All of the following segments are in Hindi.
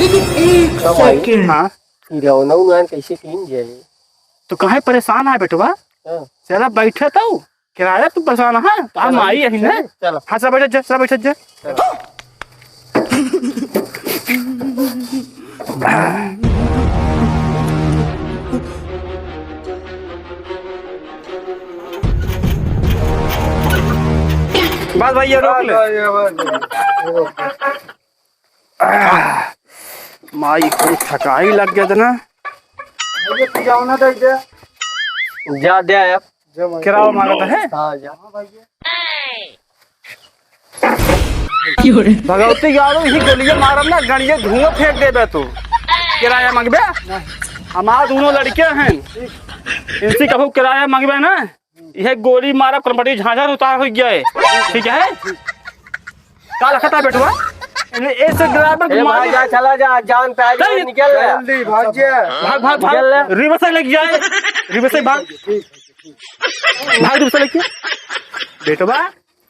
एक सेकंड। हाँ कैसे तीन जाए? तो कहे परेशान है बेटवा, चला बैठे तो किराया तू परेशान है तो हम आई यही ना। चलो हाँ सब बैठ जा, सब बैठ जा। बस भैया रोक ले। माई को थकाई लग गया था ना। जा दे अब। किराया मांगता है। हाँ जा। भगवती गाड़ो ही गोलियां मारम ना, गणिये धुआं फेंक देबे तू। किराया मांगबे? हमार दोनों लड़के हैं, इनसे कहूँ किराया मांगबे ना, यह गोली मारा करमटी झांझर उतार हो गया है। ठीक है का रखता बेटवा ऐसे ड्राइवर भाग जा, चला जा, जान पे आ जा, निकल जल्दी भाग जा। भाग भाग भाग रिवर्स लग जाए, रिवर्स भाग भाग रिवर्स लग गया बेटवा।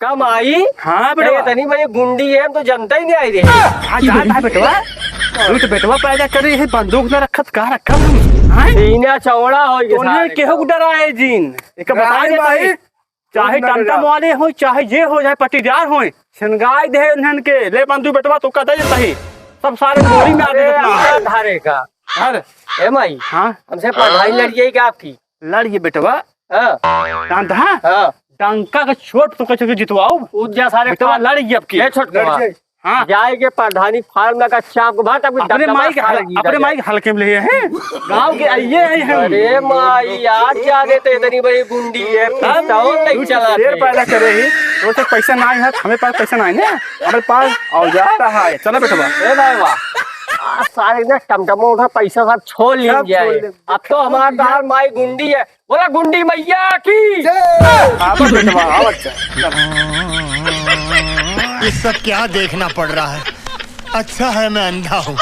कम आई। हाँ बेटवा इतनी बड़ी गुंडी है, हम तो जनता ही नहीं आई रही। हाँ जा बेटवा, तो बेटवा पैदा करे है बंदूक न रखत का रखा सीना चौड़ा हो गया। उन्हें केहू डरा है जीन एक बता दे भाई, चाहे टमटम वाले हो चाहे ये हो जाए पट्टीदार हो, शनगाई दे उन्हन के ले बंदूक बेटवा तो कहता है सही सब सारे गोली में आ दे धारे का। अरे ए माई, हाँ हमसे पढ़ाई लड़िए क्या आपकी? लड़िए बेटवा। हाँ डांटा हाँ, डंका का छोट तो कैसे जितवाओ उज्जा सारे बेटवा लड़िए अब की छोटवा हाँ जाएगे प्रधानी फार्म लगा चाप को भाट अपने माई हल्के में लिए हैं गांव के आइए हैं। अरे माई आज जागे तो इतनी बड़ी गुंडी है, पिस्तौल नहीं चला शेर पैदा करे ही तो तक पैसा ना है, हमें पास पैसा ना है ना, हमारे पास औजार रहा है। चलो बेटवा ए भाई वाह, आज सारे ने टमटमो उठा पैसा सब छोड़ लिए जाए। अब तो हमारा दाल माई गुंडी है, बोला गुंडी मैया की। आओ बेटवा आओ अच्छा। ये सब क्या देखना पड़ रहा है? अच्छा है मैं अंधा हूँ।